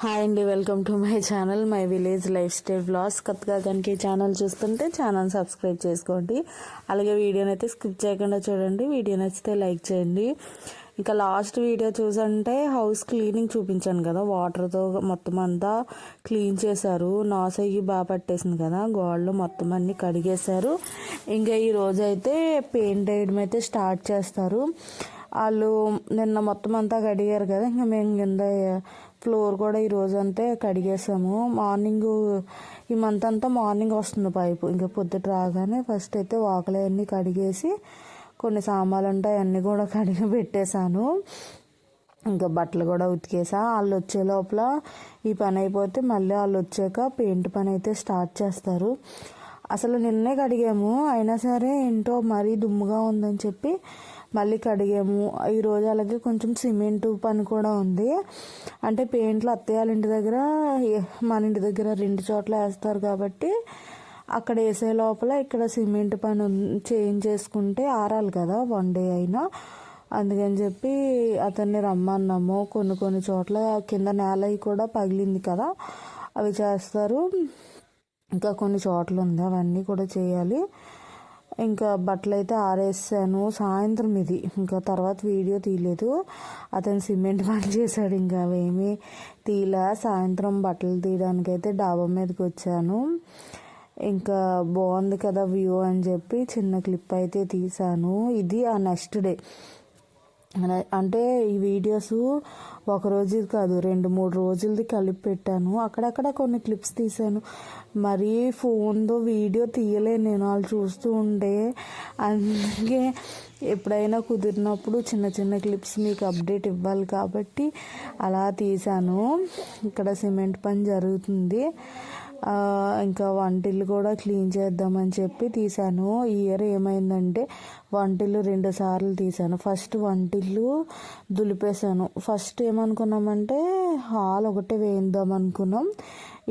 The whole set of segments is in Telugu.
హాయ్ అండి, welcome to my channel my village life style vlogs. కొత్తగా కనుక ఈ ఛానల్ చూస్తుంటే ఛానల్ సబ్స్క్రైబ్ చేసుకోండి. అలాగే వీడియోని అయితే స్కిప్ చేయకుండా చూడండి. వీడియో నచ్చితే లైక్ చేయండి. ఇంకా లాస్ట్ వీడియో చూసంటే హౌస్ క్లీనింగ్ చూపించాను కదా, వాటర్తో మొత్తం అంతా క్లీన్ చేశారు. నాసయ్యి బాగా పట్టేసింది కదా, గోడలు మొత్తం అన్నీ కడిగేశారు. ఇంకా ఈ రోజు అయితే పెయింట్ వేయడం అయితే స్టార్ట్ చేస్తారు. వాళ్ళు నిన్న మొత్తం అంతా కడిగారు కదా, ఇంకా మేము కింద ఫ్లోర్ కూడా ఈరోజు అంతే కడిగేసాము. మార్నింగ్ ఈ మంత్ అంతా మార్నింగ్ వస్తుంది పైపు. ఇంకా పొద్దుట రాగానే ఫస్ట్ అయితే వాకలు అన్నీ కడిగేసి కొన్ని సామాన్లు ఉంటాయి అన్నీ కూడా కడిగి పెట్టేశాను. ఇంకా బట్టలు కూడా ఉతికేసా. వాళ్ళు వచ్చే లోపల ఈ పని అయిపోతే మళ్ళీ వాళ్ళు వచ్చాక పెయింట్ పని అయితే స్టార్ట్ చేస్తారు. అసలు నిన్నే కడిగాము, అయినా సరే ఏంటో మరీ దుమ్ముగా ఉందని చెప్పి మళ్ళీ కడిగాము. ఈరోజు అలాగే కొంచెం సిమెంట్ పని కూడా ఉంది. అంటే పెయింట్లు అత్తయ్య వాళ్ళ ఇంటి దగ్గర మన ఇంటి దగ్గర రెండు చోట్ల వేస్తారు కాబట్టి అక్కడ వేసే లోపల ఇక్కడ సిమెంట్ పని చేంజ్ చేసుకుంటే ఆరాలి కదా వన్ డే అయినా. అందుకని చెప్పి అతన్ని రమ్మన్నాము. కొన్ని చోట్ల కింద నేల కూడా పగిలింది కదా, అవి చేస్తారు. ఇంకా కొన్ని చోట్ల ఉంది, అవన్నీ కూడా చేయాలి. ఇంకా బట్టలు అయితే ఆరేసాను సాయంత్రం. ఇది ఇంకా తర్వాత వీడియో తీయలేదు, అతను సిమెంట్ పని చేశాడు. ఇంకా అవేమీ తీయలే. సాయంత్రం బట్టలు తీయడానికైతే డాబా మీదకి వచ్చాను. ఇంకా బాగుంది కదా వ్యూ అని చెప్పి చిన్న క్లిప్ అయితే తీసాను. ఇది ఆ నెక్స్ట్ డే. అంటే ఈ వీడియోస్ ఒక రోజు కాదు, 2-3 రోజులది కలిపి పెట్టాను. అక్కడక్కడ కొన్ని క్లిప్స్ తీసాను. మరీ ఫోన్తో వీడియో తీయలేను నేను, వాళ్ళు చూస్తూ ఉండే. అందుకే ఎప్పుడైనా కుదిరినప్పుడు చిన్న క్లిప్స్ మీకు అప్డేట్ ఇవ్వాలి కాబట్టి అలా తీసాను. ఇక్కడ సిమెంట్ పని జరుగుతుంది. ఇంకా వంటిల్లు కూడా క్లీన్ చేద్దామని చెప్పి తీసాను. ఈ ఇయర్ ఏమైందంటే వంటిల్లు 2 సార్లు తీసాను. ఫస్ట్ వంటిల్లు దులిపేశాను. ఫస్ట్ ఏమనుకున్నామంటే హాల్ ఒకటే వేయిద్దాం అనుకున్నాం.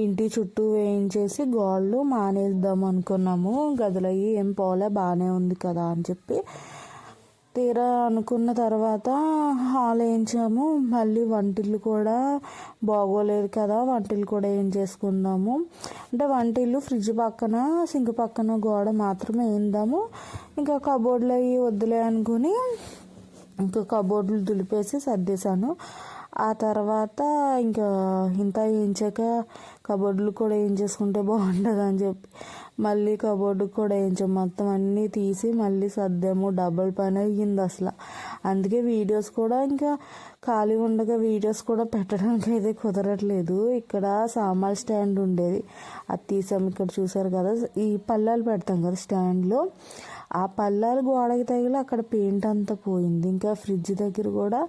ఇంటి చుట్టూ వేయించేసి గోడలు మానేద్దాం అనుకున్నాము. గదులు అయ్యి ఏం పోలే, బాగానే ఉంది కదా అని చెప్పి తీరా అనుకున్న తర్వాత హాల్ వేయించాము. మళ్ళీ వంటిల్లు కూడా బాగోలేదు కదా, వంటిల్లు కూడా ఏం చేసుకుందాము అంటే వంటిల్లు ఫ్రిడ్జ్ పక్కన సింక్ పక్కన గోడ మాత్రమే వేయిందాము. ఇంకా కబోర్డులు అవి వద్దులే అనుకుని ఇంకా కబోర్డులు దులిపేసి సర్దేశాను. ఆ తర్వాత ఇంకా ఇంత వేయించాక కబోర్డులు కూడా ఏం చేసుకుంటే బాగుంటుంది అని చెప్పి మళ్ళీ కబోర్డు కూడా వేయించాం. మొత్తం అన్నీ తీసి మళ్ళీ సర్దాము. డబుల్ పని అయ్యింది అసలు. అందుకే వీడియోస్ కూడా ఇంకా ఖాళీ ఉండగా వీడియోస్ కూడా పెట్టడానికి అయితే కుదరట్లేదు. ఇక్కడ సామాన్ స్టాండ్ ఉండేది, అది తీసాము. ఇక్కడ చూసారు కదా, ఈ పళ్ళాలు పెడతాం కదా స్టాండ్లో, ఆ పళ్ళాలు గోడకి తగిలి అక్కడ పెయింట్ అంతా పోయింది. ఇంకా ఫ్రిడ్జ్ దగ్గర కూడా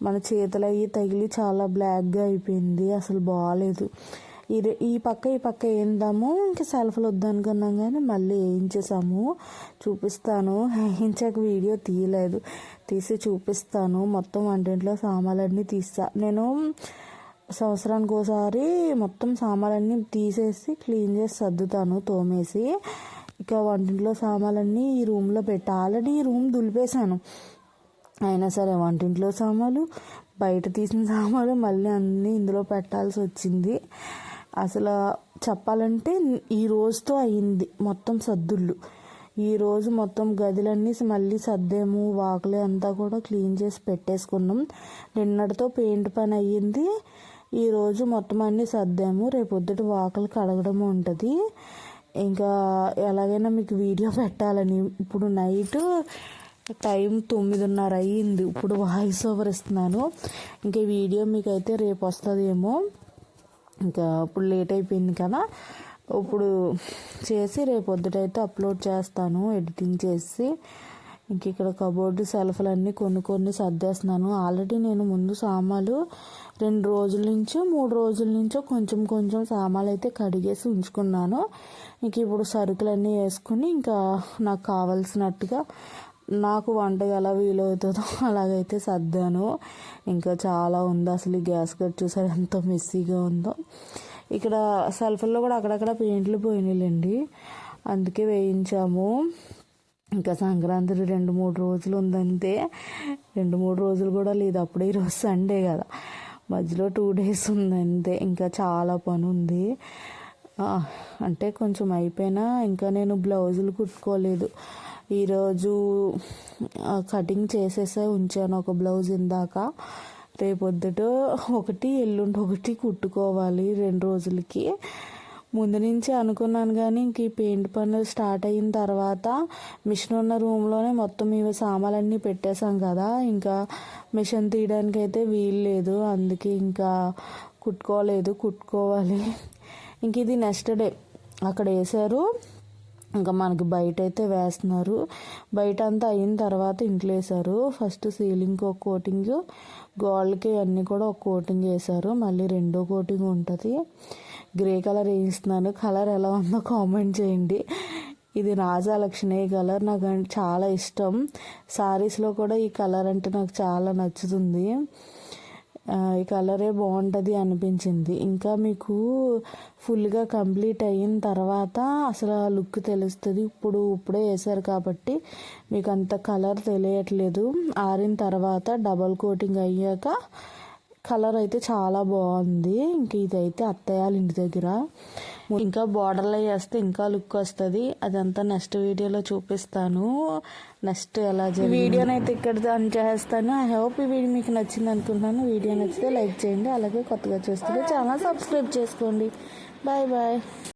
మన చేతులు అయ్యి తగిలి చాలా బ్లాక్గా అయిపోయింది, అసలు బాగాలేదు. ఈ పక్క వేయిందాము. ఇంకా సెల్ఫ్లు వద్దనుకున్నాం కానీ మళ్ళీ వేయించేసాము. చూపిస్తాను. వేయించాక వీడియో తీయలేదు, తీసి చూపిస్తాను. మొత్తం వంటింట్లో సామాన్లన్నీ తీసా నేను. సంవత్సరానికి ఒకసారి మొత్తం సామాన్లన్నీ తీసేసి క్లీన్ చేసి సర్దుతాను తోమేసి. ఇక వంటింట్లో సామాన్లన్నీ ఈ రూమ్లో పెట్టా. ఆల్రెడీ ఈ రూమ్ దులిపేశాను, అయినా సరే వంటింట్లో సామాన్లు, బయట తీసిన సామాన్లు మళ్ళీ అన్నీ ఇందులో పెట్టాల్సి వచ్చింది. అసలు చెప్పాలంటే ఈ రోజుతో అయింది మొత్తం సర్దుళ్ళు. ఈరోజు మొత్తం గదులన్నీ మళ్ళీ సర్దేము. వాకిలి అంతా కూడా క్లీన్ చేసి పెట్టేసుకున్నాం. నిన్నటితో పెయింట్ పని అయ్యింది. ఈరోజు మొత్తం అన్నీ సర్దాము. రేపొద్దుట వాకిలి కడగడం ఉంటుంది. ఇంకా ఎలాగైనా మీకు వీడియో పెట్టాలని. ఇప్పుడు నైట్ టైం 9:30 అయ్యింది. ఇప్పుడు వాయిస్ ఓవర్ ఇస్తున్నాను. ఇంకా వీడియో మీకైతే రేపు వస్తుందేమో. ఇంకా ఇప్పుడు లేట్ అయిపోయింది కదా, ఇప్పుడు చేసి రేపు పొద్దుటైతే అప్లోడ్ చేస్తాను ఎడిటింగ్ చేసి. ఇంక ఇక్కడ కబోర్డు సెల్ఫ్లన్నీ కొన్ని సర్దేస్తున్నాను. ఆల్రెడీ నేను ముందు సామాన్లు 2 రోజుల నుంచో 3 రోజుల నుంచో కొంచెం సామాన్లు అయితే కడిగేసి ఉంచుకున్నాను. ఇంక ఇప్పుడు సరుకులన్నీ వేసుకుని ఇంకా నాకు కావాల్సినట్టుగా నాకు వంట ఎలా వీలవుతుందో అలాగైతే సర్దాను. ఇంకా చాలా ఉంది అసలు. ఈ గ్యాస్ కట్ చూసారు ఎంత మెస్సీగా ఉందో. ఇక్కడ సెల్ఫ్లో కూడా అక్కడక్కడ పెయింట్లు పోయినాయిలేండి, అందుకే వేయించాము. ఇంకా సంక్రాంతి 2-3 రోజులు ఉందంతే. 2-3 రోజులు కూడా లేదు, అప్పుడే ఈరోజు సండే కదా. మధ్యలో 2 days ఉంది అంతే, ఇంకా చాలా పని ఉంది. అంటే కొంచెం అయిపోయినా ఇంకా నేను బ్లౌజులు కుట్టుకోలేదు. ఈరోజు కటింగ్ చేసేసే ఉంచాను ఒక బ్లౌజ్ ఇందాక. రేపొద్దుట ఒకటి, ఎల్లుండి ఒకటి కుట్టుకోవాలి 2 రోజులకి. ముందు నుంచి అనుకున్నాను కానీ ఇంక ఈ పెయింట్ పనులు స్టార్ట్ అయిన తర్వాత మిషన్ ఉన్న రూమ్లోనే మొత్తం ఇవి సామాన్లన్నీ పెట్టేశాం కదా, ఇంకా మిషన్ తీయడానికి అయితే వీలు లేదు. అందుకే ఇంకా కుట్టుకోవాలి. ఇంక ఇది నెక్స్ట్ డే అక్కడ వేసారు, ఇంకా మనకి బయట అయితే వేస్తున్నారు. బయట అంతా అయిన తర్వాత ఇంట్లో వేసారు. ఫస్ట్ సీలింగ్కి ఒక కోటింగ్, గోల్డ్కి అన్నీ కూడా ఒక కోటింగ్ వేసారు. మళ్ళీ 2వ కోటింగ్ ఉంటుంది. Grey colour వేయిస్తున్నాను. కలర్ ఎలా ఉందో కామెంట్ చేయండి. ఇది రాజాలక్ష్మి కలర్, నాకు చాలా ఇష్టం. శారీస్లో కూడా ఈ కలర్ అంటే నాకు చాలా నచ్చుతుంది. ఈ కలరే బాగుంటుంది అనిపించింది. ఇంకా మీకు ఫుల్గా కంప్లీట్ అయిన తర్వాత అసలు ఆ లుక్ తెలుస్తుంది. ఇప్పుడే వేసారు కాబట్టి మీకు అంత కలర్ తెలియట్లేదు. ఆరిన తర్వాత డబల్ కోటింగ్ అయ్యాక కలర్ అయితే చాలా బాగుంది. ఇంక ఇదైతే అత్తయ్య ఇంటి దగ్గర. ఇంకా బార్డర్లో వేస్తే ఇంకా లుక్ వస్తుంది. అదంతా నెక్స్ట్ వీడియోలో చూపిస్తాను. నెక్స్ట్ ఎలా వీడియోని అయితే ఇక్కడ చేస్తాను. ఐ హోప్ ఈ వీడియో మీకు నచ్చింది అనుకుంటున్నాను. వీడియో నచ్చితే లైక్ చేయండి, అలాగే కొత్తగా చూస్తుంటే ఛానల్ సబ్స్క్రైబ్ చేసుకోండి. బాయ్.